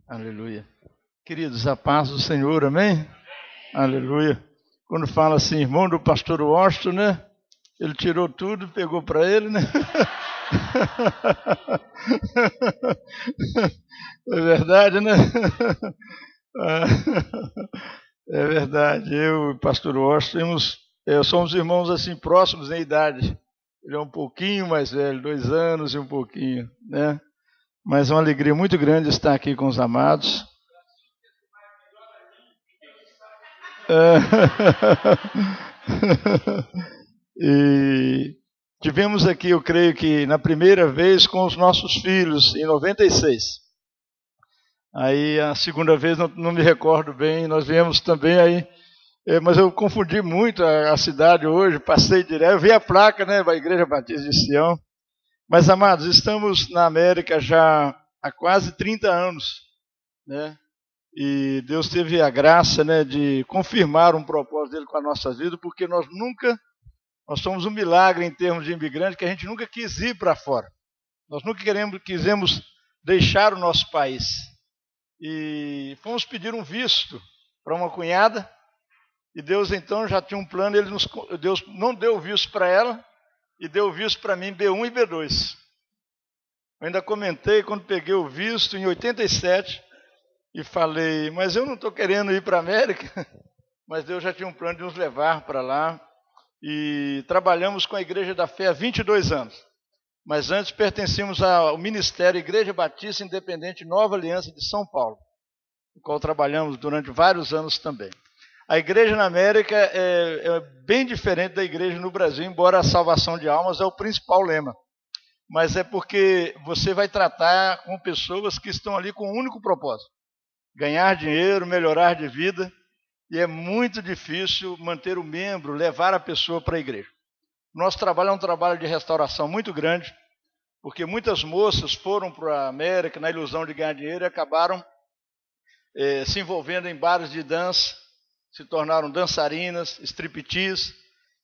Aleluia. Queridos, a paz do Senhor, amém? Aleluia. Quando fala assim, irmão do pastor Washington, né? Ele tirou tudo, pegou para ele, né? É verdade, né? É verdade. Eu e o pastor Washington somos irmãos assim próximos em idade. Ele é um pouquinho mais velho, 2 anos e um pouquinho, né? Mas é uma alegria muito grande estar aqui com os amados. E tivemos aqui, eu creio que na primeira vez com os nossos filhos, em 96. Aí a segunda vez, não me recordo bem, nós viemos também aí, mas eu confundi muito a cidade hoje, passei direto, eu vi a placa, né, da Igreja Batista de Sião. Mas, amados, estamos na América já há quase 30 anos, né? E Deus teve a graça, né, de confirmar um propósito dele com a nossa vida, porque nós somos um milagre em termos de imigrante, que a gente nunca quis ir para fora. Nós nunca quisemos deixar o nosso país. E fomos pedir um visto para uma cunhada, e Deus então já tinha um plano, Deus não deu o visto para ela, e deu o visto para mim, B1 e B2. Eu ainda comentei quando peguei o visto em 87, e falei, mas eu não estou querendo ir para a América, mas Deus já tinha um plano de nos levar para lá. E trabalhamos com a Igreja da Fé há 22 anos. Mas antes pertencíamos ao Ministério Igreja Batista Independente Nova Aliança de São Paulo, no qual trabalhamos durante vários anos também. A igreja na América é bem diferente da igreja no Brasil, embora a salvação de almas é o principal lema. Mas é porque você vai tratar com pessoas que estão ali com um único propósito: ganhar dinheiro, melhorar de vida. E é muito difícil manter o membro, levar a pessoa para a igreja. Nosso trabalho é um trabalho de restauração muito grande, porque muitas moças foram para a América na ilusão de ganhar dinheiro e acabaram se envolvendo em bares de dança, se tornaram dançarinas, striptease,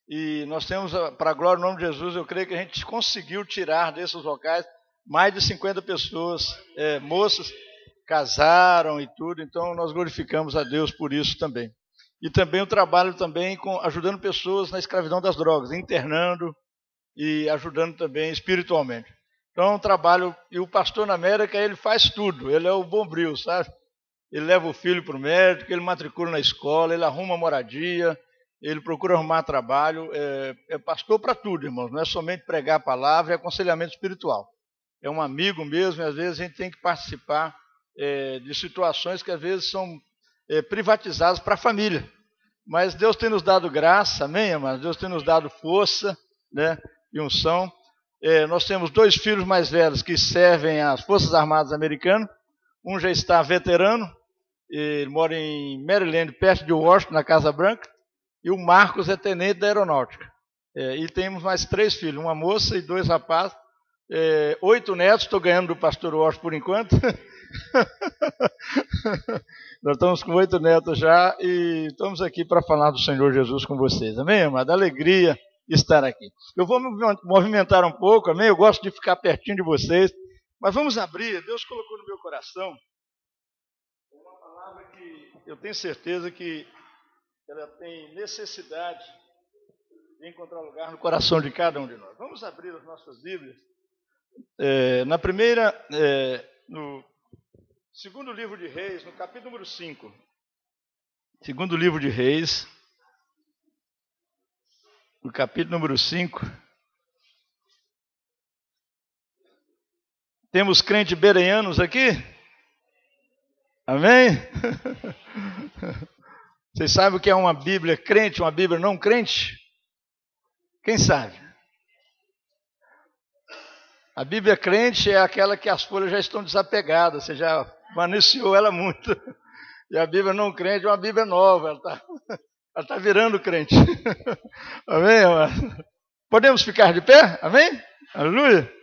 e nós temos, para a glória do nome de Jesus, eu creio que a gente conseguiu tirar desses locais mais de 50 pessoas, moças, casaram e tudo, então nós glorificamos a Deus por isso também. E também o trabalho também ajudando pessoas na escravidão das drogas, internando e ajudando também espiritualmente. Então é um trabalho, e o pastor na América, ele faz tudo, ele é o bombril, sabe? Ele leva o filho para o médico, ele matricula na escola, ele arruma moradia, ele procura arrumar trabalho, é pastor para tudo, irmãos, não é somente pregar a palavra, é aconselhamento espiritual. É um amigo mesmo, e às vezes a gente tem que participar de situações que às vezes são privatizadas para a família. Mas Deus tem nos dado graça, amém, amados? Deus tem nos dado força, né, e unção. Nós temos 2 filhos mais velhos que servem às Forças Armadas Americanas. Um já está veterano, ele mora em Maryland, perto de Washington, na Casa Branca. E o Marcos é tenente da Aeronáutica. E temos mais 3 filhos, uma moça e 2 rapazes. 8 netos, estou ganhando do pastor Washington por enquanto. Nós estamos com 8 netos já e estamos aqui para falar do Senhor Jesus com vocês, amém, amado? Alegria estar aqui. Eu vou me movimentar um pouco, amém? Eu gosto de ficar pertinho de vocês, mas vamos abrir. Deus colocou no meu coração uma palavra que eu tenho certeza que ela tem necessidade de encontrar lugar no coração de cada um de nós. Vamos abrir as nossas Bíblias. Na primeira, no segundo livro de Reis, no capítulo número 5. Segundo livro de Reis, no capítulo número 5. Temos crentes bereanos aqui? Amém? Vocês sabem o que é uma Bíblia crente, uma Bíblia não crente? Quem sabe? A Bíblia crente é aquela que as folhas já estão desapegadas, você já maniciou ela muito. E a Bíblia não crente é uma Bíblia nova, ela está virando crente. Amém, amado? Podemos ficar de pé? Amém? Aleluia.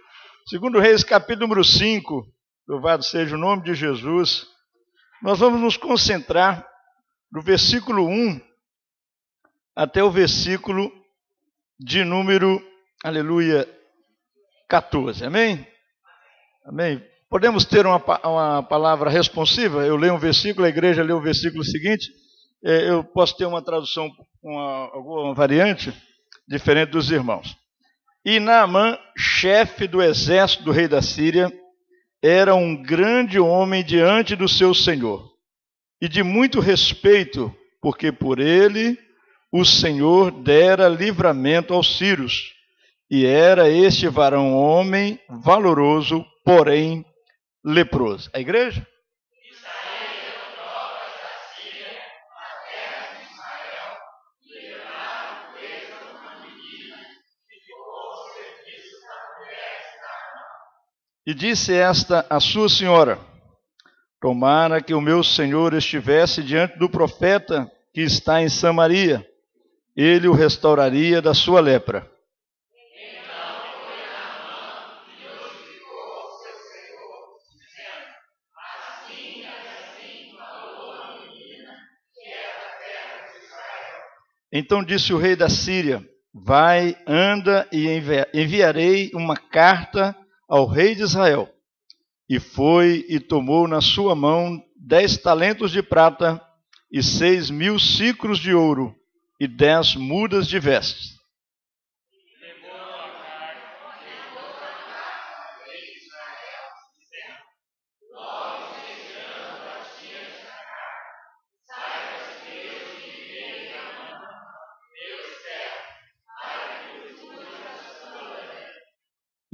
Segundo Reis, capítulo número 5, louvado seja o nome de Jesus. Nós vamos nos concentrar do versículo 1 até o versículo de número, aleluia, 14, amém? Amém? Podemos ter uma palavra responsiva? Eu leio um versículo, a igreja lê o versículo seguinte. Eu posso ter uma tradução, alguma variante, diferente dos irmãos. E Naamã, chefe do exército do rei da Síria, era um grande homem diante do seu senhor, e de muito respeito, porque por ele o Senhor dera livramento aos sírios. E era este varão homem valoroso, porém leproso. A igreja? E disse esta a sua senhora: tomara que o meu senhor estivesse diante do profeta que está em Samaria, ele o restauraria da sua lepra. Então disse o rei da Síria: vai, anda, e enviarei uma carta ao rei de Israel. E foi e tomou na sua mão 10 talentos de prata e 6.000 siclos de ouro e 10 mudas de vestes.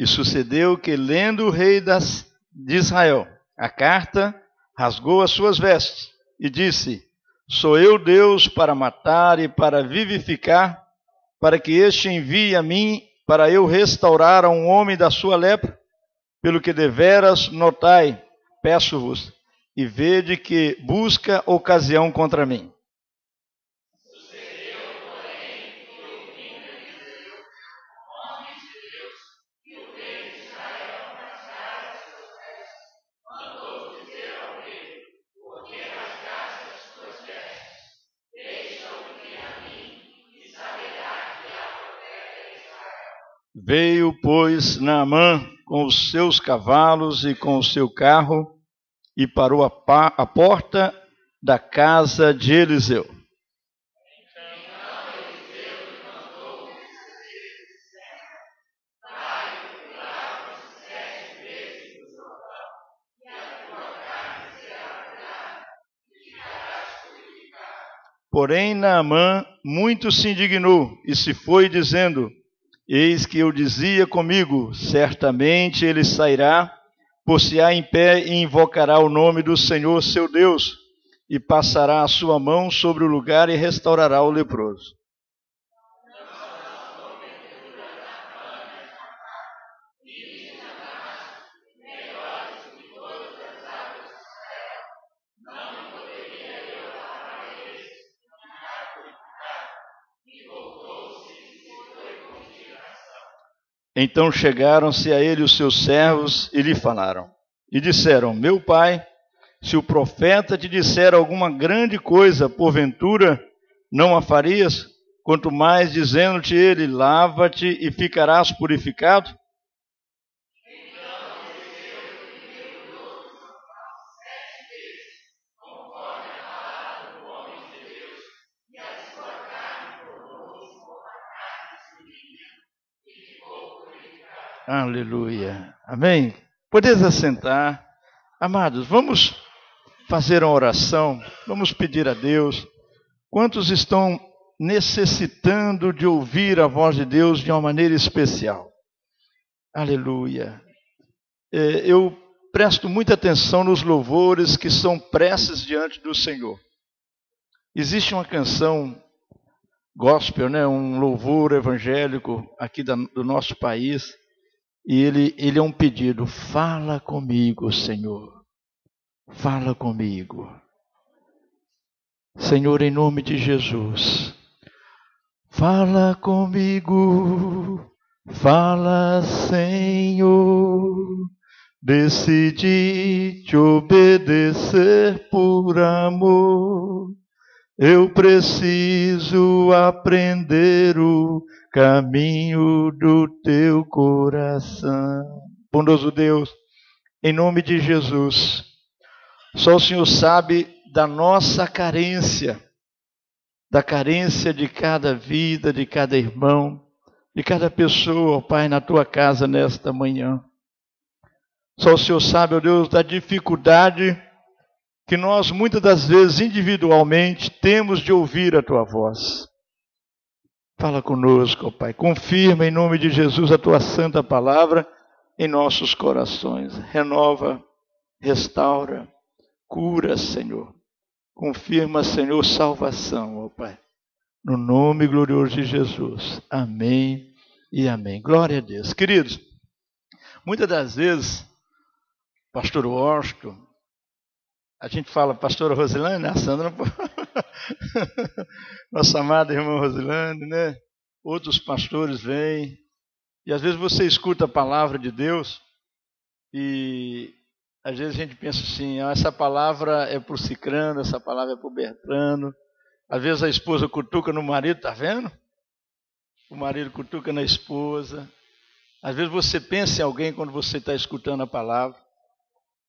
E sucedeu que, lendo o rei de Israel a carta, rasgou as suas vestes e disse: sou eu Deus para matar e para vivificar, para que este envie a mim, para eu restaurar a um homem da sua lepra? Pelo que deveras notai, peço-vos, e vede que busca ocasião contra mim. Veio, pois, Naamã com os seus cavalos e com o seu carro e parou à porta da casa de Eliseu. Porém, Naamã muito se indignou e se foi, dizendo: eis que eu dizia comigo, certamente ele sairá, pôr-se-á em pé e invocará o nome do Senhor seu Deus, e passará a sua mão sobre o lugar e restaurará o leproso. Então chegaram-se a ele os seus servos e lhe falaram. E disseram: meu pai, se o profeta te disser alguma grande coisa, porventura não a farias? Quanto mais dizendo-te ele: lava-te e ficarás purificado? Aleluia. Amém? Podeis assentar. Amados, vamos fazer uma oração. Vamos pedir a Deus. Quantos estão necessitando de ouvir a voz de Deus de uma maneira especial? Aleluia. Eu presto muita atenção nos louvores que são preces diante do Senhor. Existe uma canção gospel, né? Um louvor evangélico aqui do nosso país. E ele é um pedido: fala comigo, Senhor, fala comigo. Senhor, em nome de Jesus, fala comigo, fala, Senhor, decidi te obedecer por amor. Eu preciso aprender o caminho do teu coração. Bondoso Deus, em nome de Jesus. Só o Senhor sabe da nossa carência, da carência de cada vida, de cada irmão, de cada pessoa, ó Pai, na tua casa nesta manhã. Só o Senhor sabe, ó Deus, da dificuldade que nós muitas das vezes individualmente temos de ouvir a tua voz. Fala conosco, ó Pai. Confirma em nome de Jesus a tua santa palavra em nossos corações. Renova, restaura, cura, Senhor. Confirma, Senhor, salvação, ó Pai. No nome glorioso de Jesus. Amém e amém. Glória a Deus. Queridos, muitas das vezes, pastor Washington, a gente fala pastora Rosilane, né? A Sandra, nossa amada irmã Rosilane, né? Outros pastores vêm, e às vezes você escuta a palavra de Deus, e às vezes a gente pensa assim, essa palavra é para o Cicrano, essa palavra é para o Bertrano. Às vezes a esposa cutuca no marido, tá vendo? O marido cutuca na esposa. Às vezes você pensa em alguém quando você está escutando a palavra.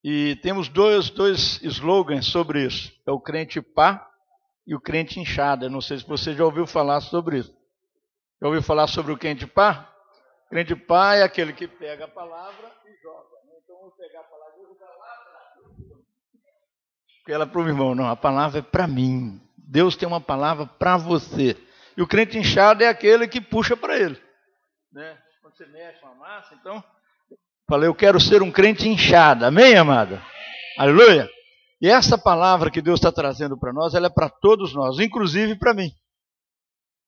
E temos dois slogans sobre isso. É o crente pá e o crente inchado. Eu não sei se você já ouviu falar sobre isso. Já ouviu falar sobre o crente pá? O crente pá é aquele que pega a palavra e joga. Então eu vou pegar a palavra e jogar lá. Porque ela é para o irmão. Não, a palavra é para mim. Deus tem uma palavra para você. E o crente inchado é aquele que puxa para ele. Né? Quando você mexe uma massa, então... Falei, eu quero ser um crente inchado. Amém, amada? Aleluia? E essa palavra que Deus está trazendo para nós, ela é para todos nós, inclusive para mim.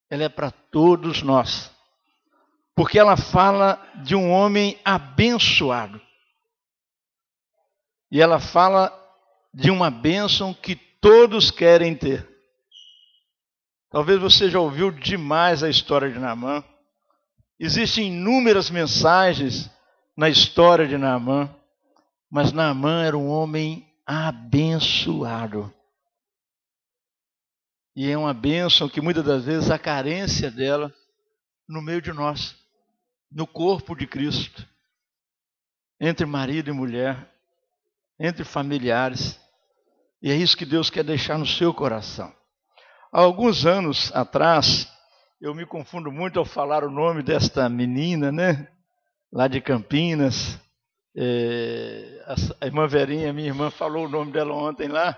Ela é para todos nós. Porque ela fala de um homem abençoado. E ela fala de uma bênção que todos querem ter. Talvez você já ouviu demais a história de Naamã. Existem inúmeras mensagens na história de Naamã, mas Naamã era um homem abençoado. E é uma bênção que muitas das vezes a carência dela no meio de nós, no corpo de Cristo, entre marido e mulher, entre familiares. E é isso que Deus quer deixar no seu coração. Há alguns anos atrás, eu me confundo muito ao falar o nome desta menina, né? Lá de Campinas, a irmã Verinha, minha irmã, falou o nome dela ontem lá,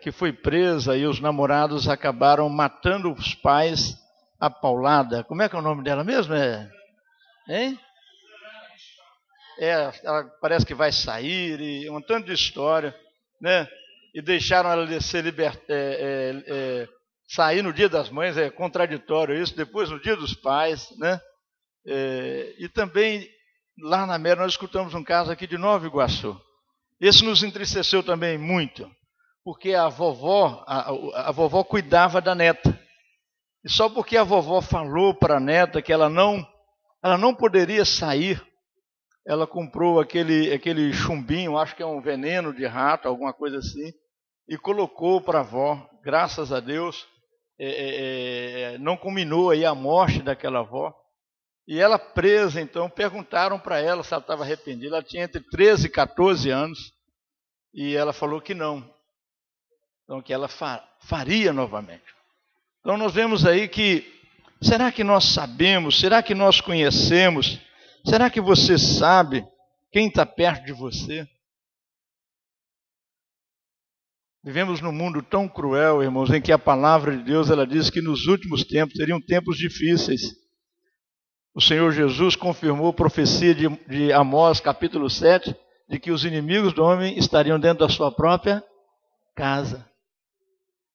que foi presa e os namorados acabaram matando os pais a paulada. Como é que é o nome dela mesmo? Hein? Ela parece que vai sair, e um tanto de história, né? E deixaram ela ser sair no Dia das Mães, é contraditório isso, depois no Dia dos Pais, né? E também, lá na Mera, nós escutamos um caso aqui de Nova Iguaçu. Esse nos entristeceu também muito, porque a vovó cuidava da neta. E só porque a vovó falou para a neta que ela não poderia sair, ela comprou aquele chumbinho, acho que é um veneno de rato, alguma coisa assim, e colocou para a avó. Graças a Deus, não culminou aí a morte daquela avó. E ela presa, então, perguntaram para ela se ela estava arrependida. Ela tinha entre 13 e 14 anos. E ela falou que não. Então, que ela faria novamente. Então, nós vemos aí que, será que nós sabemos? Será que nós conhecemos? Será que você sabe quem está perto de você? Vivemos num mundo tão cruel, irmãos, em que a palavra de Deus, ela diz que nos últimos tempos seriam tempos difíceis. O Senhor Jesus confirmou a profecia de Amós, capítulo 7, de que os inimigos do homem estariam dentro da sua própria casa.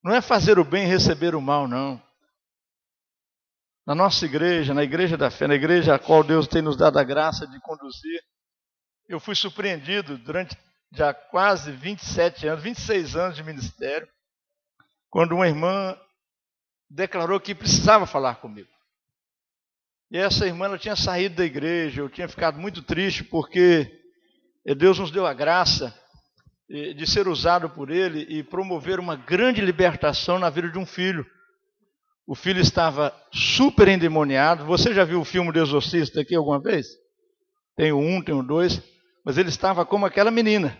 Não é fazer o bem e receber o mal, não. Na nossa igreja, na igreja da fé, na igreja a qual Deus tem nos dado a graça de conduzir, eu fui surpreendido durante já quase 26 anos de ministério, quando uma irmã declarou que precisava falar comigo. E essa irmã, ela tinha saído da igreja, eu tinha ficado muito triste porque Deus nos deu a graça de ser usado por Ele e promover uma grande libertação na vida de um filho. O filho estava super endemoniado. Você já viu o filme do Exorcista aqui alguma vez? Tem o 1, tem o 2. mas ele estava como aquela menina.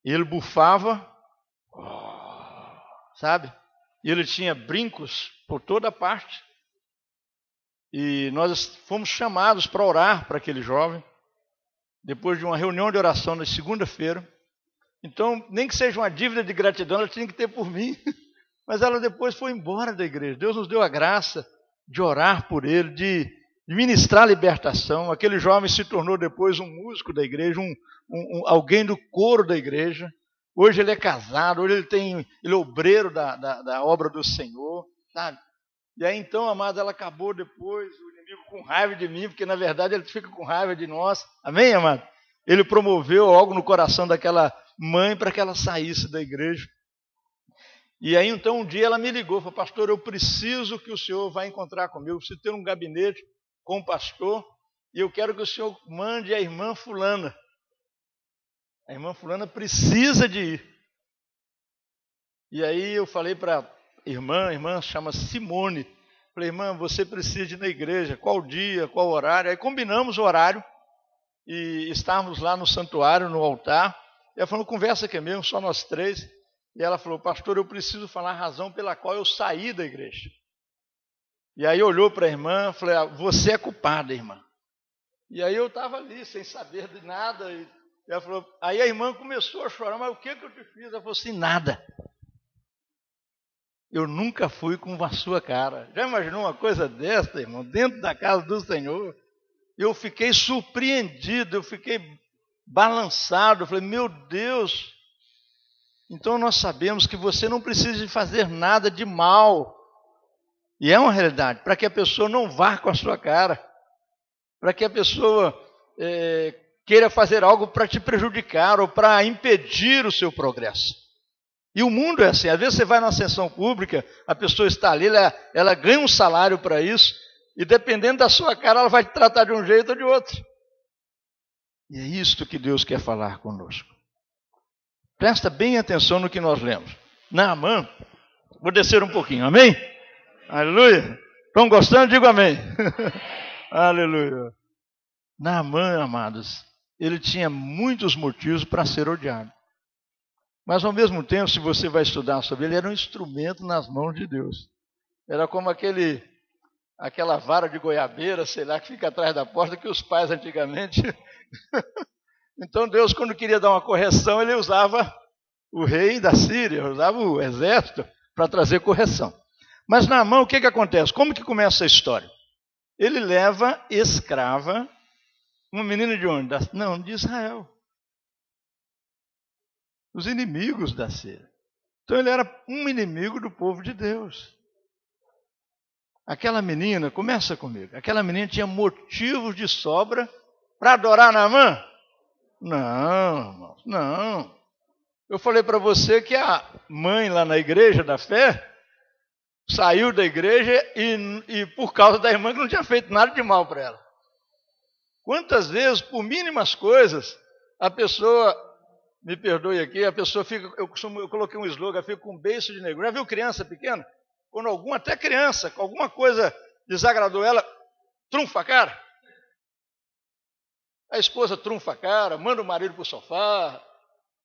E ele bufava, sabe? E ele tinha brincos por toda parte. E nós fomos chamados para orar para aquele jovem, depois de uma reunião de oração na segunda-feira. Então, nem que seja uma dívida de gratidão, ela tinha que ter por mim. Mas ela depois foi embora da igreja. Deus nos deu a graça de orar por ele, de ministrar libertação. Aquele jovem se tornou depois um músico da igreja, alguém do coro da igreja. Hoje ele é casado, hoje ele é obreiro da obra do Senhor, sabe? E aí então, amado, ela acabou depois, o inimigo com raiva de mim, porque na verdade ele fica com raiva de nós. Amém, amado? Ele promoveu algo no coração daquela mãe para que ela saísse da igreja. E aí então um dia ela me ligou, falou: pastor, eu preciso que o senhor vá encontrar comigo, eu preciso ter um gabinete com o pastor, e eu quero que o senhor mande a irmã fulana. A irmã fulana precisa de ir. E aí eu falei para a irmã chama Simone, falei: irmã, você precisa ir na igreja, qual dia, qual horário? Aí combinamos o horário, e estávamos lá no santuário, no altar, e ela falou: conversa aqui mesmo, só nós três. E ela falou: pastor, eu preciso falar a razão pela qual eu saí da igreja. E aí olhou para a irmã, falei: você é culpada, irmã. E aí eu estava ali, sem saber de nada, e ela falou, aí a irmã começou a chorar: mas o que eu te fiz? Ela falou assim: nada. Eu nunca fui com a sua cara. Já imaginou uma coisa dessa, irmão, dentro da casa do Senhor? Eu fiquei surpreendido, eu fiquei balançado, eu falei: meu Deus. Então nós sabemos que você não precisa fazer nada de mal. E é uma realidade, para que a pessoa não vá com a sua cara, para que a pessoa queira fazer algo para te prejudicar ou para impedir o seu progresso. E o mundo é assim, às vezes você vai numa sessão pública, a pessoa está ali, ela ganha um salário para isso, e dependendo da sua cara, ela vai te tratar de um jeito ou de outro. E é isto que Deus quer falar conosco. Presta bem atenção no que nós lemos. Naamã, vou descer um pouquinho, amém? Aleluia. Estão gostando? Digo amém. Aleluia. Naamã, amados, ele tinha muitos motivos para ser odiado. Mas ao mesmo tempo, se você vai estudar sobre ele, era um instrumento nas mãos de Deus. Era como aquela vara de goiabeira, sei lá, que fica atrás da porta, que os pais antigamente... Então Deus, quando queria dar uma correção, ele usava o rei da Síria, usava o exército para trazer correção. Mas Naamã, o que acontece? Como que começa a história? Ele leva escrava, uma menina de onde? Não, de Israel. Os inimigos da Síria. Então ele era um inimigo do povo de Deus. Aquela menina, começa comigo, aquela menina tinha motivos de sobra para adorar Naamã? Não, não. Eu falei para você que a mãe lá na igreja da fé saiu da igreja e por causa da irmã que não tinha feito nada de mal para ela. Quantas vezes, por mínimas coisas, a pessoa, me perdoe aqui, a pessoa fica, eu coloquei um slogan, fica com um beiço de negro. Já viu criança pequena? Quando até criança, alguma coisa desagradou ela, trunfa a cara. A esposa trunfa a cara, manda o marido para o sofá.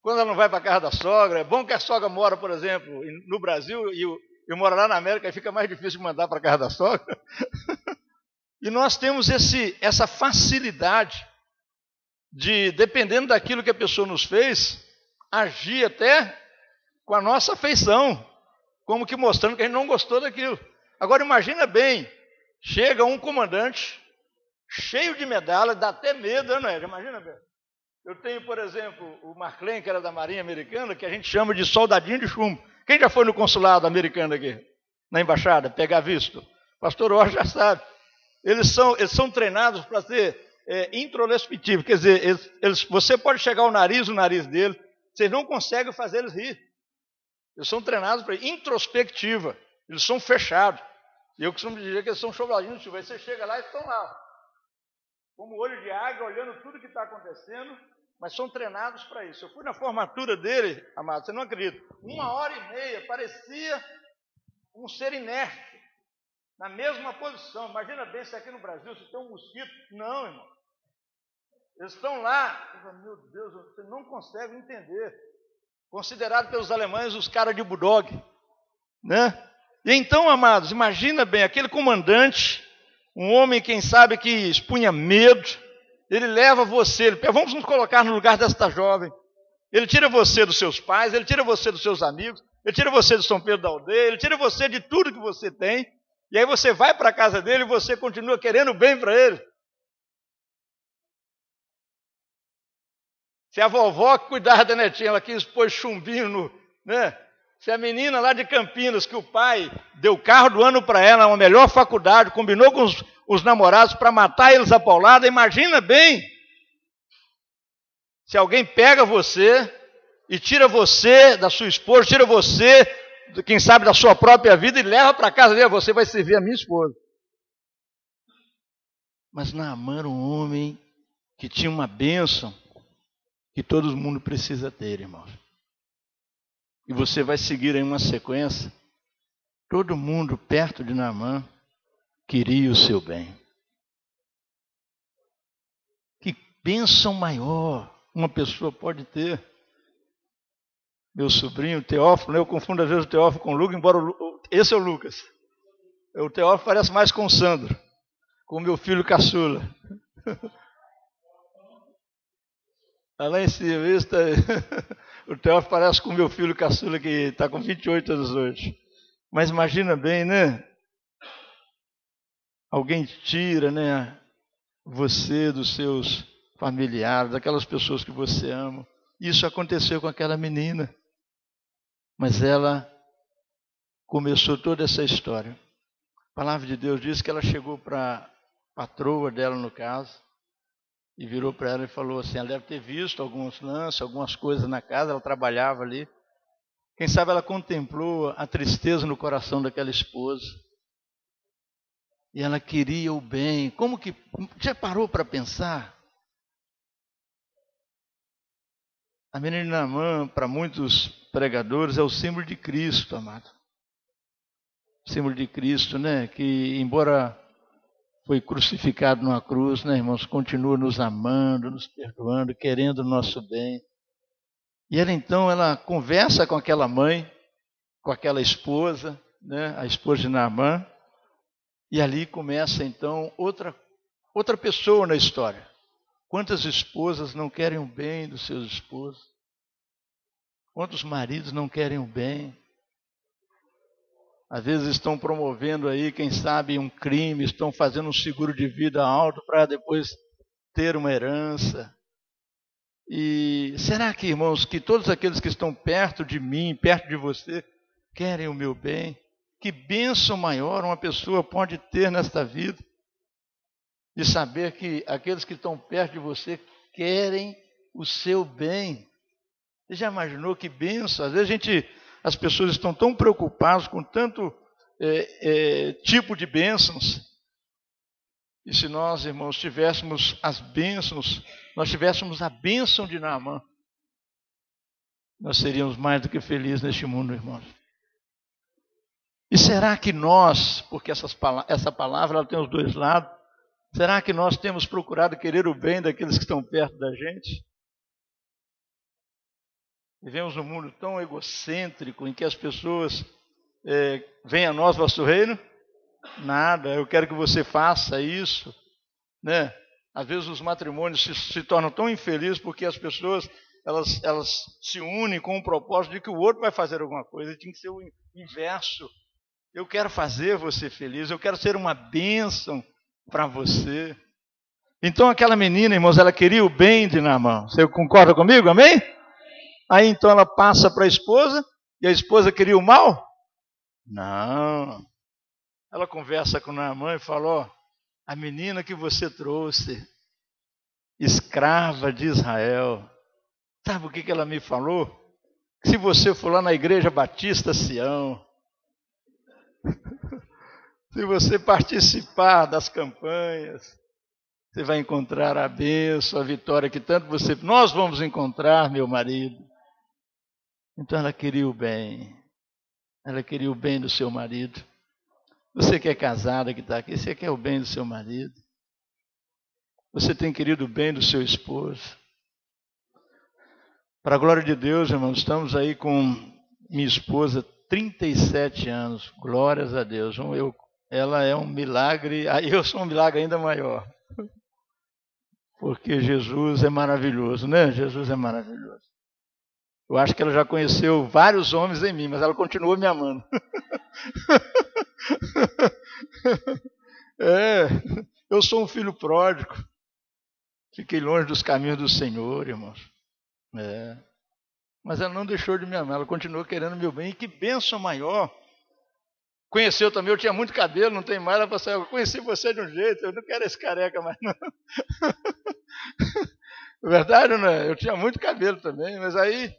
Quando ela não vai para a casa da sogra, é bom que a sogra mora, por exemplo, no Brasil e eu moro lá na América, aí fica mais difícil de mandar para a casa da sogra. E nós temos essa facilidade de, dependendo daquilo que a pessoa nos fez, agir até com a nossa afeição, como que mostrando que a gente não gostou daquilo. Agora imagina bem, chega um comandante cheio de medalha, dá até medo, não é? Imagina bem. Eu tenho, por exemplo, o Mark Lane, que era da Marinha Americana, que a gente chama de soldadinho de chumbo. Quem já foi no consulado americano aqui? Na embaixada, pegar visto? Pastor Orr já sabe. Eles são treinados para ser introspectivos. Quer dizer, você pode chegar ao nariz dele, vocês não conseguem fazer eles rir. Eles são treinados para introspectiva. Eles são fechados. E eu costumo dizer que eles são soldadinhos de chumbo. Aí você chega lá e estão lá, como olho de águia, olhando tudo que está acontecendo, mas são treinados para isso. Eu fui na formatura dele, amado, você não acredita, 1h30, parecia um ser inerte, na mesma posição. Imagina bem se aqui no Brasil, se tem um mosquito. Não, irmão. Eles estão lá. Eu falo, meu Deus, você não consegue entender. Considerado pelos alemães os caras de bulldog, né? E então, amados, imagina bem, aquele comandante, um homem, quem sabe, que expunha medo, ele leva você, vamos nos colocar no lugar desta jovem, ele tira você dos seus pais, ele tira você dos seus amigos, ele tira você de São Pedro da Aldeia, ele tira você de tudo que você tem, e aí você vai para a casa dele e você continua querendo bem para ele. Se a vovó que cuidava da netinha, ela quis pôr chumbinho no, né? Se a menina lá de Campinas, que o pai deu o carro do ano para ela, uma melhor faculdade, combinou com os namorados para matar eles a paulada, imagina bem se alguém pega você e tira você da sua esposa, tira você, quem sabe, da sua própria vida e leva para casa dele, você vai servir a minha esposa. Mas Naamã era um homem que tinha uma bênção que todo mundo precisa ter, irmãos. E você vai seguir em uma sequência. Todo mundo perto de Naamã queria o seu bem. Que bênção maior uma pessoa pode ter. Meu sobrinho, Teófilo, eu confundo às vezes o Teófilo com o Lucas, embora esse é o Lucas. O Teófilo parece mais com o Sandro, com o meu filho caçula. Lá em cima, o Teófilo parece com o meu filho caçula, que está com 28 anos hoje. Mas imagina bem, né? Alguém tira, né, você dos seus familiares, daquelas pessoas que você ama. Isso aconteceu com aquela menina. Mas ela começou toda essa história. A palavra de Deus diz que ela chegou para a patroa dela, no caso, e virou para ela e falou assim, ela deve ter visto alguns lances, algumas coisas na casa, ela trabalhava ali. Quem sabe ela contemplou a tristeza no coração daquela esposa. E ela queria o bem. Como que... Já parou para pensar? A menina de Naamã, para muitos pregadores, é o símbolo de Cristo, amado. O símbolo de Cristo, né? Que, embora foi crucificado numa cruz, né, irmãos? Continua nos amando, nos perdoando, querendo o nosso bem. E ela, então, ela conversa com aquela mãe, com aquela esposa, né? A esposa de Naamã. E ali começa, então, outra pessoa na história. Quantas esposas não querem o bem dos seus esposos? Quantos maridos não querem o bem? Às vezes estão promovendo aí, quem sabe, um crime, estão fazendo um seguro de vida alto para depois ter uma herança. E será que, irmãos, que todos aqueles que estão perto de mim, perto de você, querem o meu bem? Que bênção maior uma pessoa pode ter nesta vida, de saber que aqueles que estão perto de você querem o seu bem. Você já imaginou que bênção? Às vezes as pessoas estão tão preocupadas com tanto tipo de bênçãos. E se nós, irmãos, tivéssemos as bênçãos, nós tivéssemos a bênção de Naamã, nós seríamos mais do que felizes neste mundo, irmãos. E será que nós, porque essa palavra ela tem os dois lados, será que nós temos procurado querer o bem daqueles que estão perto da gente? Vivemos num mundo tão egocêntrico, em que as pessoas vêm a nós, vosso reino, nada, eu quero que você faça isso, né? Às vezes os matrimônios se tornam tão infelizes porque as pessoas, elas se unem com o propósito de que o outro vai fazer alguma coisa, e tem que ser o inverso. Eu quero fazer você feliz, eu quero ser uma bênção para você. Então aquela menina, irmãos, ela queria o bem de Naamã. Você concorda comigo? Amém? Aí então ela passa para a esposa, e a esposa queria o mal? Não. Ela conversa com Naamã e fala, ó, a menina que você trouxe, escrava de Israel, sabe o que ela me falou? Que se você for lá na igreja Batista Sião, se você participar das campanhas, você vai encontrar a bênção, a vitória que tanto nós vamos encontrar, meu marido. Então ela queria o bem. Ela queria o bem do seu marido. Você que é casada, que está aqui, você quer o bem do seu marido. Você tem querido o bem do seu esposo? Para a glória de Deus, irmãos, estamos aí com minha esposa, 37 anos. Glórias a Deus. Ela é um milagre, aí eu sou um milagre ainda maior. Porque Jesus é maravilhoso, né? Jesus é maravilhoso. Eu acho que ela já conheceu vários homens em mim, mas ela continua me amando. Eu sou um filho pródigo. Fiquei longe dos caminhos do Senhor, irmãos. Mas ela não deixou de me amar, ela continuou querendo meu bem. E que bênção maior. Conheceu também, eu tinha muito cabelo, não tem mais. Ela falou assim, eu conheci você de um jeito, eu não quero esse careca mais não. Verdade, não é? Eu tinha muito cabelo também, mas aí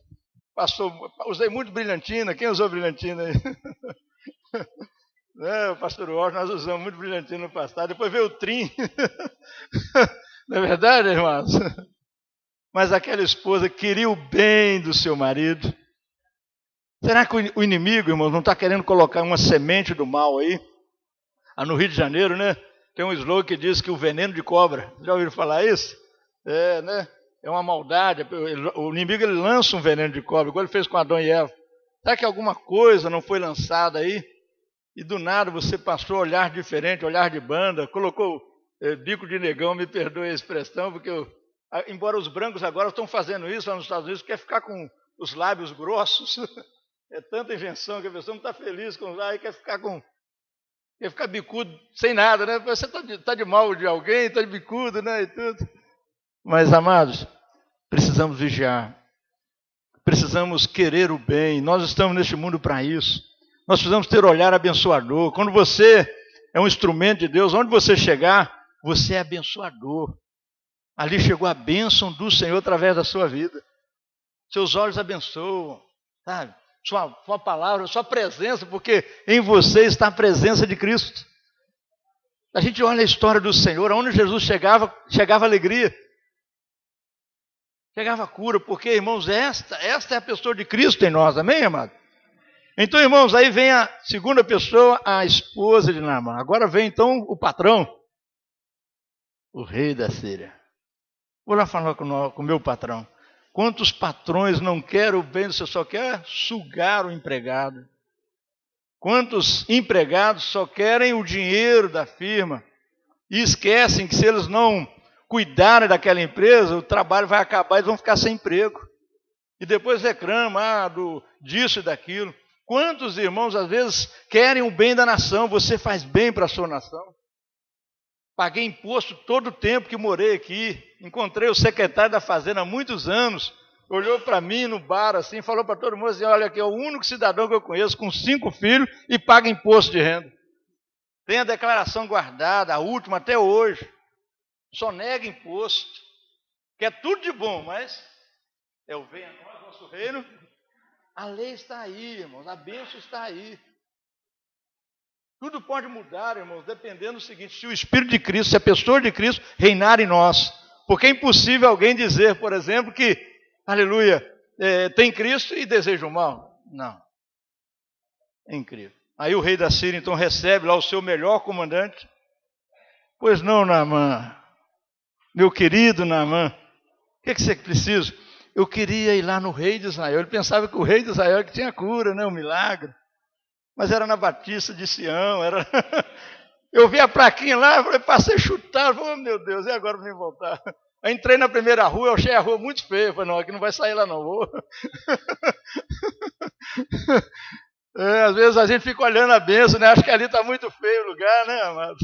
usei muito brilhantina. Quem usou brilhantina aí? O pastor Washington, nós usamos muito brilhantina no passado. Depois veio o trim. Não é verdade, irmãos? Mas aquela esposa queria o bem do seu marido. Será que o inimigo, irmãos, não está querendo colocar uma semente do mal aí? No Rio de Janeiro, né? Tem um slogan que diz que o veneno de cobra. Já ouviram falar isso? Né? É uma maldade. O inimigo ele lança um veneno de cobra, igual ele fez com Adão e Eva. Será que alguma coisa não foi lançada aí? E do nada você passou a olhar diferente, olhar de banda, colocou bico de negão, me perdoe a expressão, porque embora os brancos agora estão fazendo isso lá nos Estados Unidos, quer ficar com os lábios grossos. É tanta invenção que a pessoa não está feliz com lá e quer ficar bicudo sem nada, né? Você está de mal de alguém, está de bicudo, né? E tudo. Mas, amados, precisamos vigiar. Precisamos querer o bem. Nós estamos neste mundo para isso. Nós precisamos ter olhar abençoador. Quando você é um instrumento de Deus, onde você chegar, você é abençoador. Ali chegou a bênção do Senhor através da sua vida. Seus olhos abençoam, sabe? Sua palavra, sua presença, porque em você está a presença de Cristo. A gente olha a história do Senhor, aonde Jesus chegava alegria. Chegava cura, porque, irmãos, esta é a pessoa de Cristo em nós, amém, amado? Então, irmãos, aí vem a segunda pessoa, a esposa de Naamã. Agora vem, então, o patrão, o rei da Síria. Vou lá falar com o meu patrão. Quantos patrões não querem o bem do seu, só quer sugar o empregado? Quantos empregados só querem o dinheiro da firma e esquecem que se eles não cuidarem daquela empresa, o trabalho vai acabar e eles vão ficar sem emprego. E depois reclamam disso e daquilo. Quantos irmãos, às vezes, querem o bem da nação? Você faz bem para a sua nação. Paguei imposto todo o tempo que morei aqui. Encontrei o secretário da Fazenda há muitos anos. Olhou para mim no bar assim, falou para todo mundo assim, olha aqui, é o único cidadão que eu conheço com 5 filhos e paga imposto de renda. Tem a declaração guardada, a última até hoje. Só nega imposto. Quer tudo de bom, mas é o venha a nós, nosso reino. A lei está aí, irmãos, a bênção está aí. Tudo pode mudar, irmãos, dependendo do seguinte, se o Espírito de Cristo, se a pessoa de Cristo reinar em nós. Porque é impossível alguém dizer, por exemplo, que, aleluia, tem Cristo e deseja o mal. Não. É incrível. Aí o rei da Síria, então, recebe lá o seu melhor comandante. Pois não, Naamã. Meu querido Naamã, o que você precisa? Eu queria ir lá no rei de Israel. Ele pensava que o rei de Israel que tinha cura, né, um milagre. Mas era na Batista de Sião. Eu vi a plaquinha lá, passei chutado. Falei, oh, meu Deus, e agora para me voltar? Aí entrei na primeira rua, eu achei a rua muito feia. Falei, não, aqui não vai sair lá não. Vou. Às vezes a gente fica olhando a bênção, né? Acho que ali está muito feio o lugar, né, amado?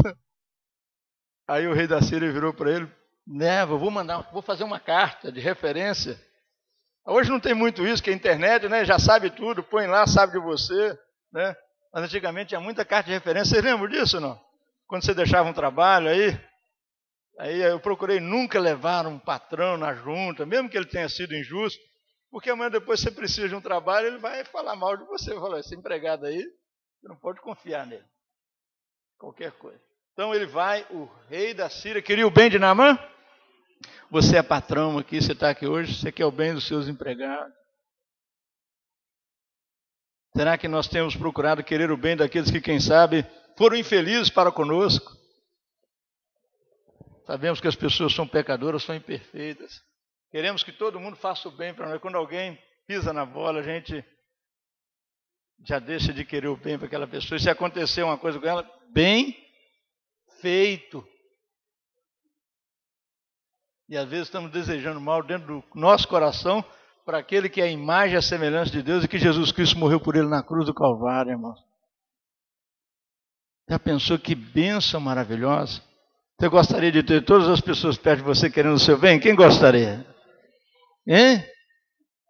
Aí o rei da Síria virou para ele, vou fazer uma carta de referência. Hoje não tem muito isso, que a internet, né, já sabe tudo, põe lá, sabe de você, né? Mas antigamente tinha muita carta de referência. Vocês lembram disso, não? Quando você deixava um trabalho aí eu procurei nunca levar um patrão na junta, mesmo que ele tenha sido injusto, porque amanhã depois você precisa de um trabalho, ele vai falar mal de você. Vai falar, esse empregado aí, você não pode confiar nele. Qualquer coisa. Então ele vai, o rei da Síria, queria o bem de Naamã? Você é patrão aqui, você está aqui hoje, você quer o bem dos seus empregados. Será que nós temos procurado querer o bem daqueles que, quem sabe, foram infelizes para conosco? Sabemos que as pessoas são pecadoras, são imperfeitas. Queremos que todo mundo faça o bem para nós. Quando alguém pisa na bola, a gente já deixa de querer o bem para aquela pessoa. E se acontecer uma coisa com ela, bem feito. E às vezes estamos desejando mal dentro do nosso coração para aquele que é a imagem e a semelhança de Deus e que Jesus Cristo morreu por ele na cruz do Calvário, irmão. Já pensou que bênção maravilhosa? Você gostaria de ter todas as pessoas perto de você querendo o seu bem? Quem gostaria? Hein?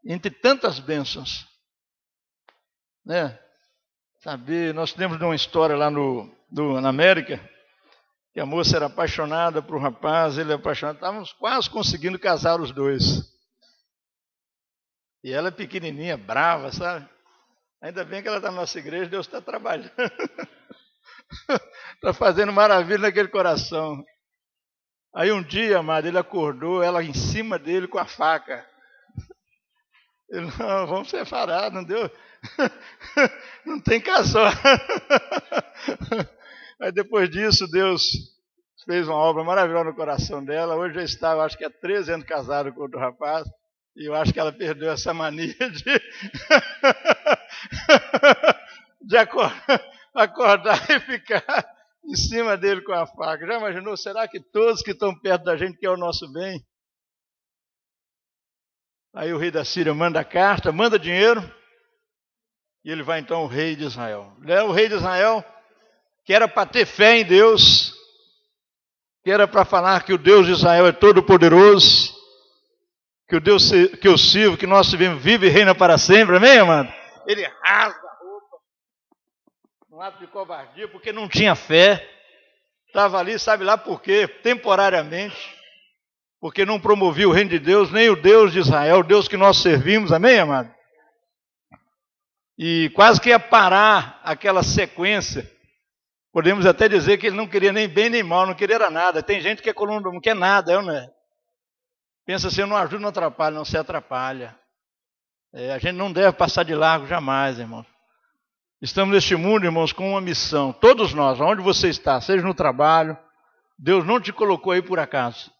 Entre tantas bênçãos. Né? Saber, nós temos uma história lá na América, que a moça era apaixonada por um rapaz, ele era apaixonado, estávamos quase conseguindo casar os dois. E ela é pequenininha, brava, sabe? Ainda bem que ela está na nossa igreja, Deus está trabalhando. Está fazendo maravilha naquele coração. Aí um dia, amado, ele acordou, ela em cima dele com a faca. Ele, não, vamos separar, não deu? Não tem casório. Aí depois disso, Deus fez uma obra maravilhosa no coração dela. Hoje já está, eu acho que há 13 anos casado com outro rapaz. E eu acho que ela perdeu essa mania de acordar e ficar em cima dele com a faca. Já imaginou? Será que todos que estão perto da gente querem o nosso bem? Aí o rei da Síria manda a carta, manda dinheiro, e ele vai então ao rei de Israel. O rei de Israel, que era para ter fé em Deus, que era para falar que o Deus de Israel é todo poderoso, que o Deus que eu sirvo, que nós servimos, vive e reina para sempre, amém, amado? Ele rasga a roupa, num ato de covardia, porque não tinha fé, estava ali, sabe lá por quê? Temporariamente, porque não promovia o reino de Deus, nem o Deus de Israel, o Deus que nós servimos, amém, amado? E quase que ia parar aquela sequência. Podemos até dizer que ele não queria nem bem nem mal, não queria nada. Tem gente que é coluna, não quer nada, não é? Pensa assim, eu não ajudo, não atrapalho, não se atrapalha. A gente não deve passar de largo jamais, irmãos. Estamos neste mundo, irmãos, com uma missão. Todos nós, onde você está, seja no trabalho, Deus não te colocou aí por acaso.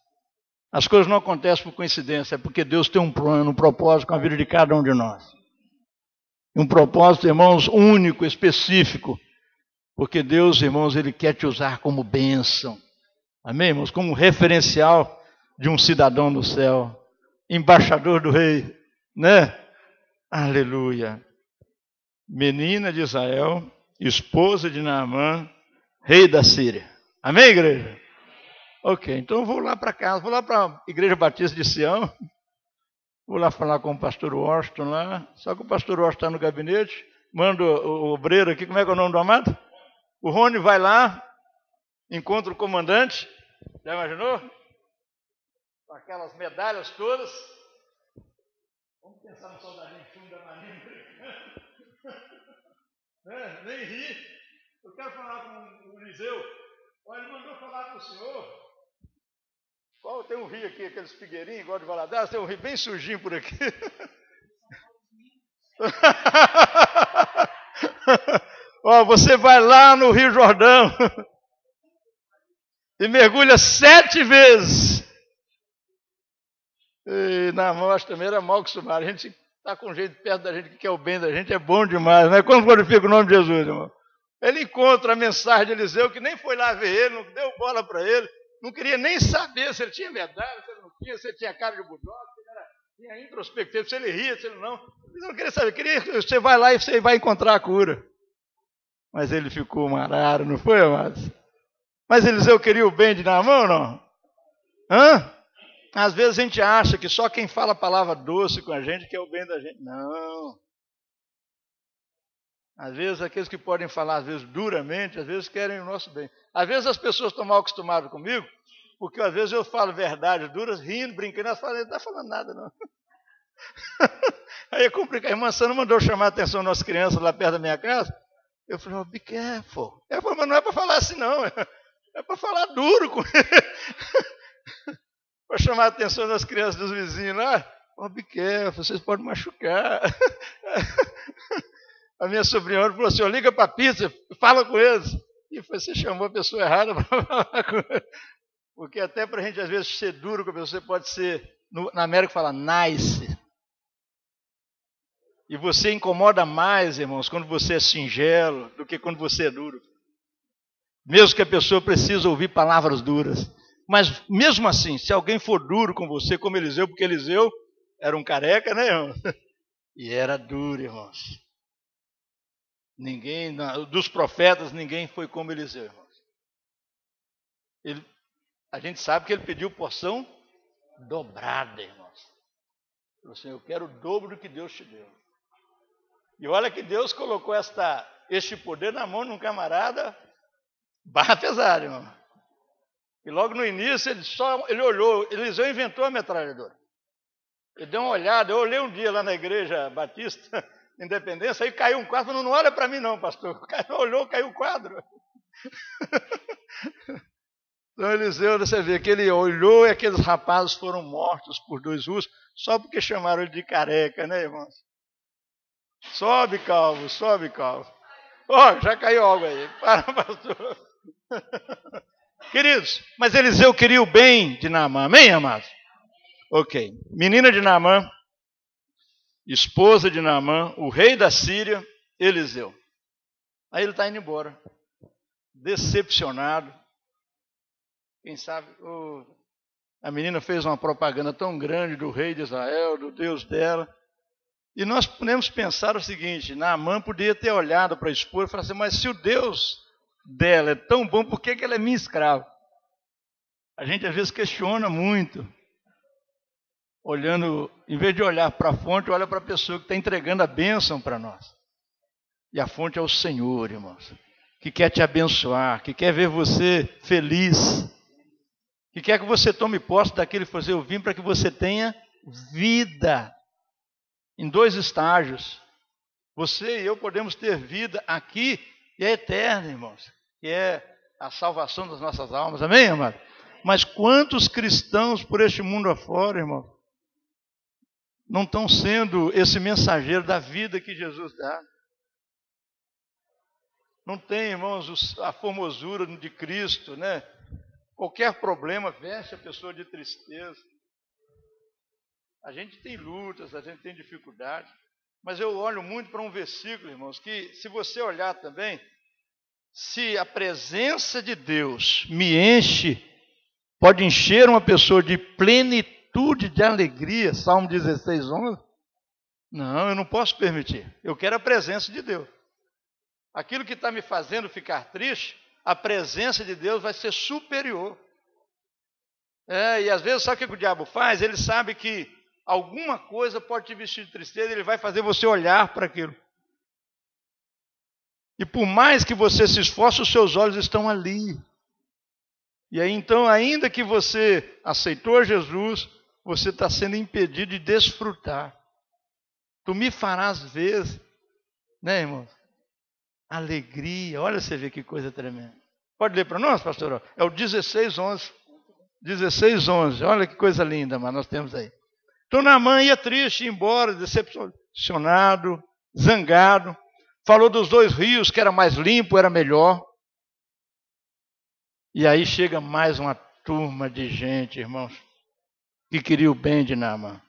As coisas não acontecem por coincidência, é porque Deus tem um plano, um propósito com a vida de cada um de nós. Um propósito, irmãos, único, específico. Porque Deus, irmãos, Ele quer te usar como bênção. Amém, irmãos? Como referencial de um cidadão do céu. Embaixador do rei, né? Aleluia. Menina de Israel, esposa de Naamã, rei da Síria. Amém, igreja? Ok, então eu vou lá para casa, vou lá para a Igreja Batista de Sião. Vou lá falar com o pastor Washington lá. Só que o pastor Washington está no gabinete. Manda o obreiro aqui, como é que é o nome do amado? O Rony vai lá, encontra o comandante. Já imaginou? Com aquelas medalhas todas. Vamos pensar no soldadinho fundo da marinha. Nem ri. Eu quero falar com o Eliseu. Olha, ele mandou falar com o senhor. Qual tem um rio aqui, aqueles figueirinhos, igual de Valadares, tem um rio bem sujinho por aqui. Você vai lá no Rio Jordão e mergulha 7 vezes. E na mão, também era mal acostumado. A gente está com gente perto da gente que quer o bem da gente, é bom demais, né? Quando glorifica o nome de Jesus, irmão? Ele encontra a mensagem de Eliseu, que nem foi lá ver ele, não deu bola para ele, não queria nem saber se ele tinha medalha, se ele não tinha, se ele tinha cara de bulldog, se ele tinha introspectivo, se ele ria, se ele não. Ele não queria saber, você vai lá e você vai encontrar a cura. Mas ele ficou marado, não foi, amados? Mas Eliseu queria o bem de Naamã ou não? Hã? Às vezes a gente acha que só quem fala a palavra doce com a gente quer o bem da gente. Não. Às vezes aqueles que podem falar, às vezes duramente, às vezes querem o nosso bem. Às vezes as pessoas estão mal acostumadas comigo, porque às vezes eu falo verdades duras, rindo, brincando, elas falam, ele não está falando nada não. Aí é complicado. A irmã Sandra mandou chamar a atenção das nossas crianças lá perto da minha casa. Eu falei, be careful. Ela falou, mas não é para falar assim não, é para falar duro com ele. Para chamar a atenção das crianças dos vizinhos lá. Be careful, vocês podem machucar. A minha sobrinha falou assim, liga para a pizza, fala com eles. E você chamou a pessoa errada para falar com eles. Porque até para a gente, às vezes, ser duro com a pessoa, você pode ser, na América fala nice. E você incomoda mais, irmãos, quando você é singelo, do que quando você é duro. Mesmo que a pessoa precise ouvir palavras duras. Mas, mesmo assim, se alguém for duro com você, como Eliseu, porque Eliseu era um careca, né, irmão? E era duro, irmãos. Ninguém, dos profetas, ninguém foi como Eliseu, irmãos. A gente sabe que ele pediu porção dobrada, irmãos. Ele falou assim, eu quero o dobro do que Deus te deu. E olha que Deus colocou este poder na mão de um camarada barra pesada, irmão. E logo no início ele olhou, Eliseu inventou a metralhadora. Ele deu uma olhada, eu olhei um dia lá na igreja Batista, Independência, aí caiu um quadro, falou, não olha para mim não, pastor. Olhou, caiu o quadro. Então Eliseu, você vê que ele olhou e aqueles rapazes foram mortos por 2 ursos, só porque chamaram ele de careca, né, irmãos? Sobe, calvo, sobe, calvo. Ó, já caiu algo aí. Para, pastor. Queridos, mas Eliseu queria o bem de Naamã, amém, amados? Ok. Menina de Naamã, esposa de Naamã, o rei da Síria, Eliseu. Aí ele está indo embora, decepcionado. Quem sabe, a menina fez uma propaganda tão grande do rei de Israel, do Deus dela. E nós podemos pensar o seguinte, Naamã podia ter olhado para a esposa e falar assim, mas se o Deus dela é tão bom, por que ela é minha escrava? A gente às vezes questiona muito, olhando, em vez de olhar para a fonte, olha para a pessoa que está entregando a bênção para nós. E a fonte é o Senhor, irmãos, que quer te abençoar, que quer ver você feliz, que quer que você tome posse daquilo que fazer. Eu vim para que você tenha vida. Em 2 estágios. Você e eu podemos ter vida aqui e é eterna, irmãos. Que é a salvação das nossas almas. Amém, amado? Mas quantos cristãos por este mundo afora, irmão, não estão sendo esse mensageiro da vida que Jesus dá? Não tem, irmãos, a formosura de Cristo, né? Qualquer problema veste a pessoa de tristeza. A gente tem lutas, a gente tem dificuldades, mas eu olho muito para um versículo, irmãos, que se você olhar também, se a presença de Deus me enche, pode encher uma pessoa de plenitude de alegria, Salmo 16, 11, não, eu não posso permitir, eu quero a presença de Deus. Aquilo que está me fazendo ficar triste, a presença de Deus vai ser superior. E às vezes sabe o que o diabo faz? Ele sabe que alguma coisa pode te vestir de tristeza, ele vai fazer você olhar para aquilo. E por mais que você se esforce, os seus olhos estão ali. E aí então, ainda que você aceitou Jesus, você está sendo impedido de desfrutar. Tu me farás ver, né, irmãos? Alegria, olha você vê que coisa tremenda. Pode ler para nós, pastor? É o 16, 11. 16, 11, olha que coisa linda, mas nós temos aí. Então Naamã ia triste, ia embora, decepcionado, zangado. Falou dos 2 rios, que era mais limpo, era melhor. E aí chega mais uma turma de gente, irmãos, que queria o bem de Naamã.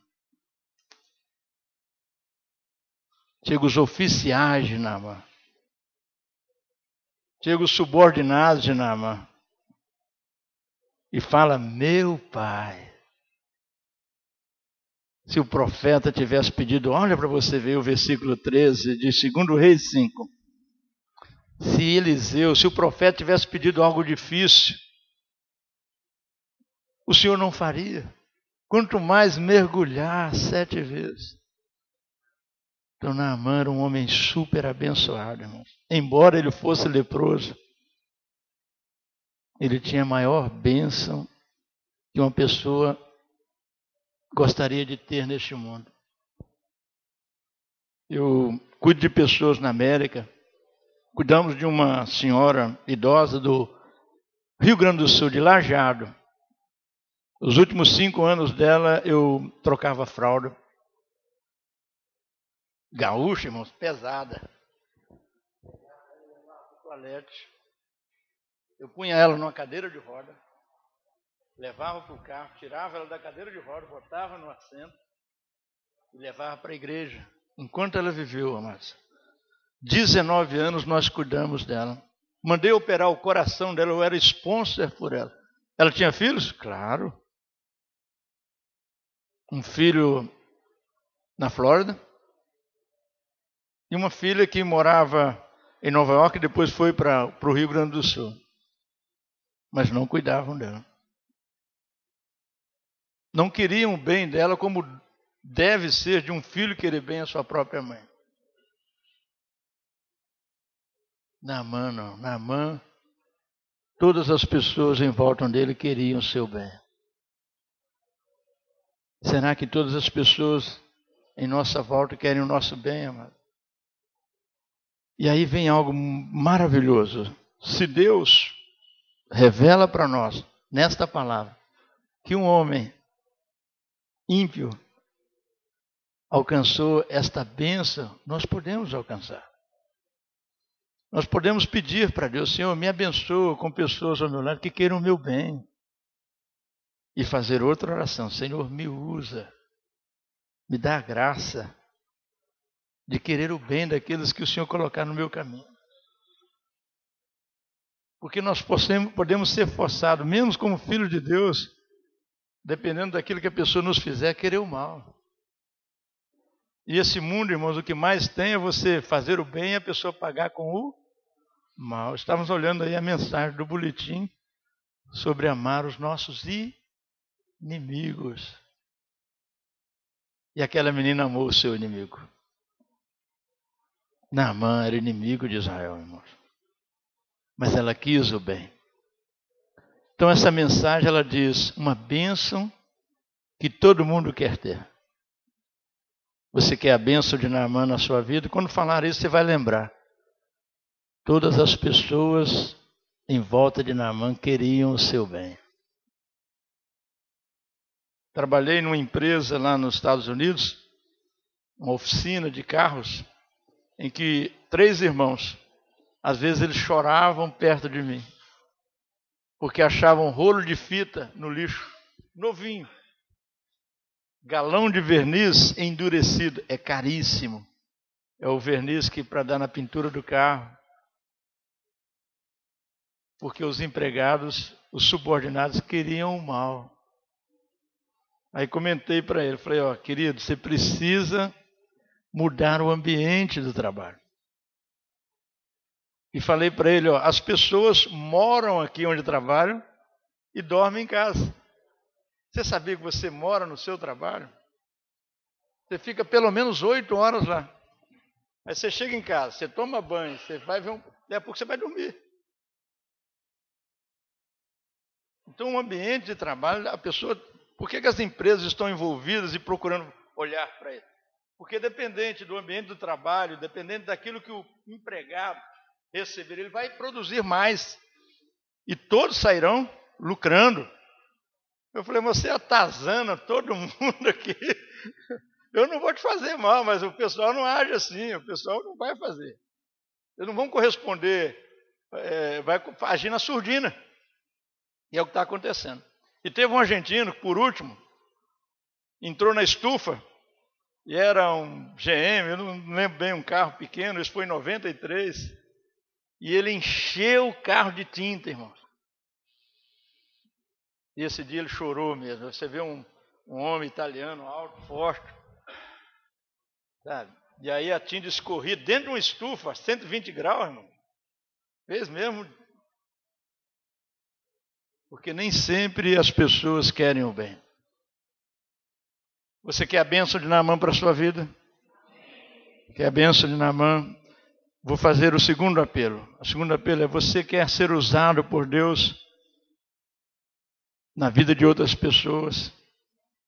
Chega os oficiais de Naamã. Chega os subordinados de Naamã. E fala, meu pai. Se o profeta tivesse pedido, olha para você ver o versículo 13 de 2 Reis 5. Se o profeta tivesse pedido algo difícil, o Senhor não faria. Quanto mais mergulhar 7 vezes. Então Naamã era um homem super abençoado, irmãos. Embora ele fosse leproso, ele tinha a maior bênção que uma pessoa gostaria de ter neste mundo. Eu cuido de pessoas na América. Cuidamos de uma senhora idosa do Rio Grande do Sul, de Lajeado. Os últimos 5 anos dela, eu trocava fralda. Gaúcha, irmãos, pesada. Toalete. Eu punha ela numa cadeira de roda. levava para o carro, tirava ela da cadeira de roda, botava no assento e levava para a igreja. Enquanto ela viveu, amados, 19 anos nós cuidamos dela. Mandei operar o coração dela, eu era sponsor por ela. Ela tinha filhos? Claro. Um filho na Flórida e uma filha que morava em Nova York e depois foi para o Rio Grande do Sul. Mas não cuidavam dela. Não queriam o bem dela como deve ser de um filho querer bem a sua própria mãe. Naamã não. Naamã, todas as pessoas em volta dele queriam o seu bem. Será que todas as pessoas em nossa volta querem o nosso bem, amado? E aí vem algo maravilhoso. Se Deus revela para nós, nesta palavra, que um homem ímpio alcançou esta bênção, nós podemos alcançar. Nós podemos pedir para Deus: Senhor, me abençoa com pessoas ao meu lado que queiram o meu bem. E fazer outra oração: Senhor, me usa, me dá a graça de querer o bem daqueles que o Senhor colocar no meu caminho. Porque nós podemos ser forçados, mesmo como filho de Deus, dependendo daquilo que a pessoa nos fizer, querer o mal. E esse mundo, irmãos, o que mais tem é você fazer o bem e a pessoa pagar com o mal. Estávamos olhando aí a mensagem do boletim sobre amar os nossos inimigos. E aquela menina amou o seu inimigo. Naamã era inimigo de Israel, irmãos. Mas ela quis o bem. Então essa mensagem, ela diz uma bênção que todo mundo quer ter. Você quer a bênção de Naamã na sua vida? Quando falar isso, você vai lembrar. Todas as pessoas em volta de Naamã queriam o seu bem. Trabalhei numa empresa lá nos Estados Unidos, uma oficina de carros, em que 3 irmãos, às vezes eles choravam perto de mim, porque achavam um rolo de fita no lixo, novinho. Galão de verniz endurecido, é caríssimo. É o verniz que para dar na pintura do carro. Porque os empregados, os subordinados, queriam o mal. Aí comentei para ele, falei: ó, querido, você precisa mudar o ambiente do trabalho. E falei para ele, ó, as pessoas moram aqui onde trabalham e dormem em casa. Você sabia que você mora no seu trabalho? Você fica pelo menos 8 horas lá. Aí você chega em casa, você toma banho, você vai ver daqui a pouco você vai dormir. Então, o ambiente de trabalho, a pessoa... Por que as empresas estão envolvidas e procurando olhar para ele? Porque dependente do ambiente do trabalho, dependente daquilo que o empregado receber, ele vai produzir mais. E todos sairão lucrando. Eu falei: você atazana todo mundo aqui. Eu não vou te fazer mal, mas o pessoal não age assim, o pessoal não vai fazer. Eles não vão corresponder, vai agir na surdina. E é o que está acontecendo. E teve um argentino, por último, entrou na estufa, e era um GM, eu não lembro bem, um carro pequeno, isso foi em 93, e ele encheu o carro de tinta, irmãos. E esse dia ele chorou mesmo. Você vê um homem italiano, alto, forte, sabe? E aí a tinta escorria dentro de uma estufa, 120 graus, irmão. Fez mesmo. Porque nem sempre as pessoas querem o bem. Você quer a bênção de Naamã para a sua vida? Quer a bênção de Naamã? Vou fazer o segundo apelo. O segundo apelo é: você quer ser usado por Deus na vida de outras pessoas,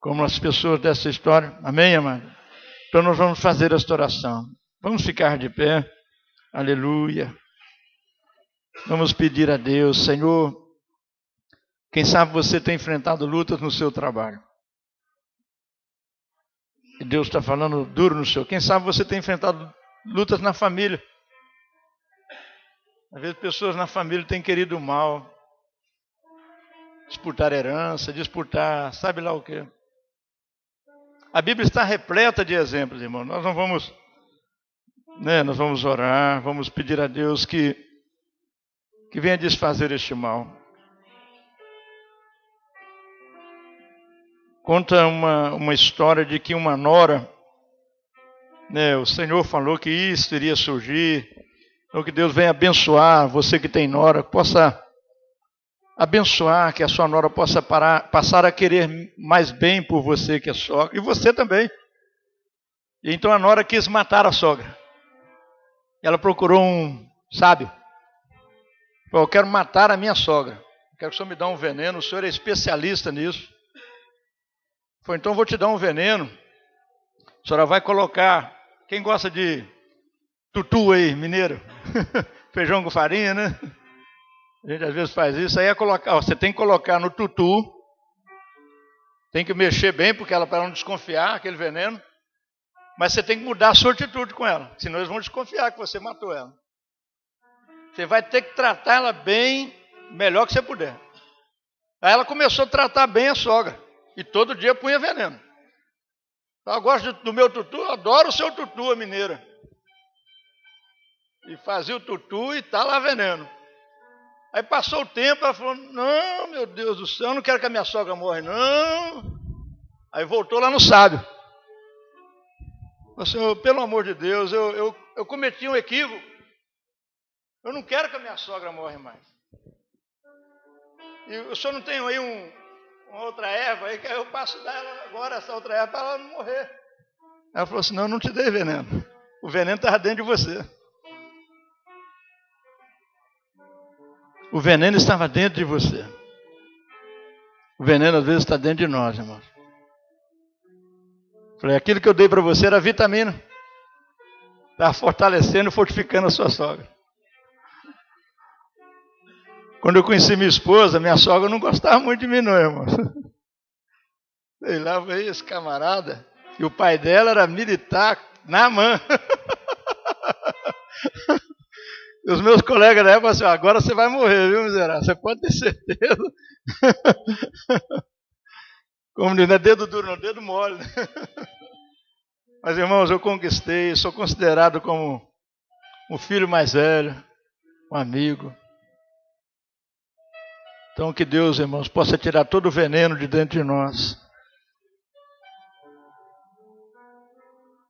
como as pessoas dessa história? Amém, amado? Então nós vamos fazer esta oração. Vamos ficar de pé. Aleluia. Vamos pedir a Deus: Senhor, quem sabe você tem enfrentado lutas no seu trabalho. E Deus está falando duro no seu. Quem sabe você tem enfrentado lutas na família. Às vezes pessoas na família têm querido o mal. disputar herança, disputar, sabe lá o quê. A Bíblia está repleta de exemplos, irmão. Nós não vamos, nós vamos orar, vamos pedir a Deus que venha desfazer este mal. Conta uma história de que uma nora, o Senhor falou que isso iria surgir, então que Deus venha abençoar você que tem nora, possa abençoar, que a sua nora possa passar a querer mais bem por você que é sogra, e você também. E então a nora quis matar a sogra. Ela procurou um sábio. Falou, eu quero matar a minha sogra. Quero que o senhor me dê um veneno, o senhor é especialista nisso. Falou, então vou te dar um veneno. A senhora vai colocar, quem gosta de tutu aí, mineiro? Feijão com farinha, né? A gente às vezes faz isso. Aí é colocar, você tem que colocar no tutu, tem que mexer bem, porque ela para não desconfiar, aquele veneno. Mas você tem que mudar a sua atitude com ela, senão eles vão desconfiar que você matou ela. Você vai ter que tratar ela bem, melhor que você puder. Aí ela começou a tratar bem a sogra, e todo dia punha veneno. Eu gosto do meu tutu, eu adoro o seu tutu, a mineira. E fazia o tutu e tá lá veneno. Aí passou o tempo, ela falou, não, meu Deus do céu, eu não quero que a minha sogra morra, não. Aí voltou lá no sábio. Falou, Senhor, pelo amor de Deus, eu cometi um equívoco. Eu não quero que a minha sogra morra mais. E o senhor não tem aí uma outra erva aí, que eu passo dela agora, essa outra erva, para ela não morrer. Ela falou assim, não, eu não te dei veneno. O veneno estava dentro de você. O veneno estava dentro de você. O veneno às vezes está dentro de nós, irmãos. Falei, aquilo que eu dei para você era vitamina. Estava fortalecendo e fortificando a sua sogra. Quando eu conheci minha esposa, minha sogra não gostava muito de mim, não, irmão. Sei lá, veio esse camarada. E o pai dela era militar na mão. E os meus colegas da época falaram assim, agora você vai morrer, viu, miserável? Você pode ter certeza. Como diz, não é dedo duro, não, dedo mole. Mas, irmãos, eu conquistei, sou considerado como um filho mais velho, um amigo. Então, que Deus, irmãos, possa tirar todo o veneno de dentro de nós.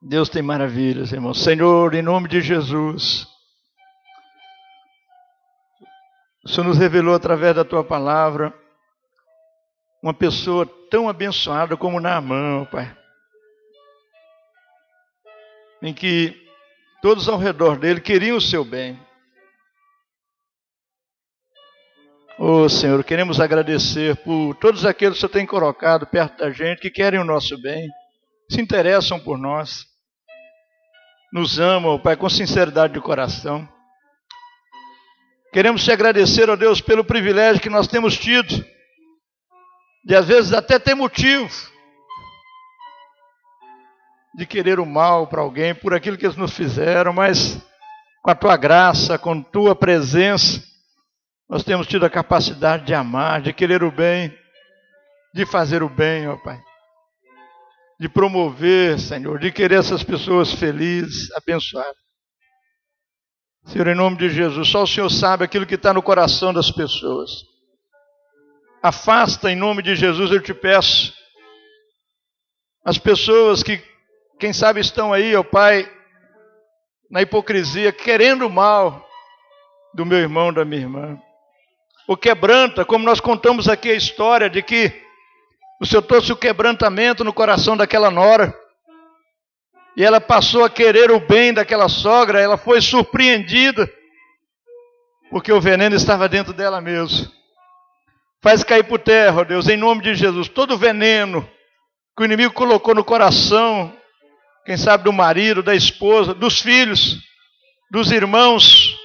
Deus tem maravilhas, irmãos. Senhor, em nome de Jesus, o Senhor nos revelou através da Tua palavra uma pessoa tão abençoada como Naamã, Pai. Em que todos ao redor dele queriam o seu bem. Oh, Senhor, queremos agradecer por todos aqueles que o Senhor tem colocado perto da gente, que querem o nosso bem, se interessam por nós, nos amam, Pai, com sinceridade de coração. Queremos te agradecer, ó Deus, pelo privilégio que nós temos tido, de às vezes até ter motivo de querer o mal para alguém, por aquilo que eles nos fizeram, mas com a Tua graça, com Tua presença, nós temos tido a capacidade de amar, de querer o bem, de fazer o bem, ó Pai. De promover, Senhor, de querer essas pessoas felizes, abençoadas. Senhor, em nome de Jesus, só o Senhor sabe aquilo que está no coração das pessoas. Afasta, em nome de Jesus, eu te peço, as pessoas que, quem sabe, estão aí, ó Pai, na hipocrisia, querendo o mal do meu irmão, da minha irmã. O quebranta, como nós contamos aqui a história de que o Senhor trouxe o quebrantamento no coração daquela nora, e ela passou a querer o bem daquela sogra, ela foi surpreendida, porque o veneno estava dentro dela mesmo. Faz cair por terra, ó Deus, em nome de Jesus, todo o veneno que o inimigo colocou no coração, quem sabe do marido, da esposa, dos filhos, dos irmãos,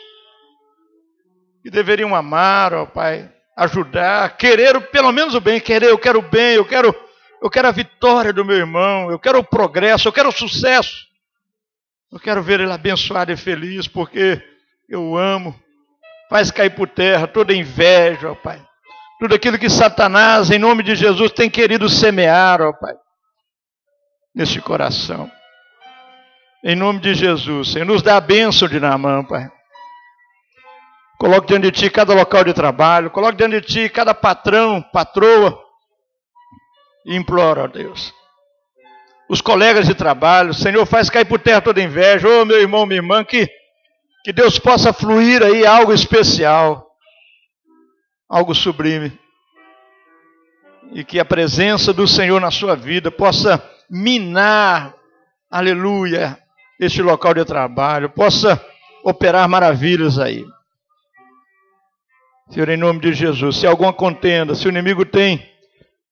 que deveriam amar, ó Pai, ajudar, querer pelo menos o bem, eu quero o bem, eu quero a vitória do meu irmão, eu quero o progresso, eu quero o sucesso, eu quero ver ele abençoado e feliz, porque eu amo. Faz cair por terra toda inveja, ó Pai, tudo aquilo que Satanás, em nome de Jesus, tem querido semear, ó Pai, neste coração. Em nome de Jesus, Senhor, nos dá a bênção de Naamã, Pai. Coloque diante de Ti cada local de trabalho, coloque diante de Ti cada patrão, patroa, e implora, ó Deus, os colegas de trabalho, Senhor, faz cair por terra toda inveja, ô meu irmão, minha irmã, que Deus possa fluir aí algo especial, algo sublime, e que a presença do Senhor na sua vida possa minar, aleluia, este local de trabalho, possa operar maravilhas aí. Senhor, em nome de Jesus, se há alguma contenda, se o inimigo tem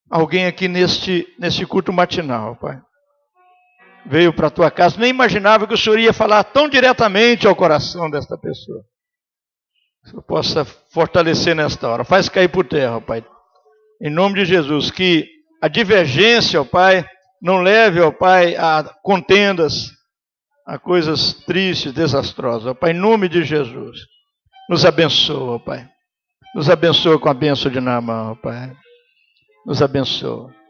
alguém aqui neste culto matinal, Pai, veio para a tua casa, nem imaginava que o Senhor ia falar tão diretamente ao coração desta pessoa. Que o Senhor possa fortalecer nesta hora. Faz cair por terra, ó Pai. Em nome de Jesus, que a divergência, ó Pai, não leve, ó Pai, a contendas, a coisas tristes, desastrosas. Ó Pai, em nome de Jesus, nos abençoa, ó Pai. Nos abençoa com a bênção de Naamã, ó Pai. Nos abençoa.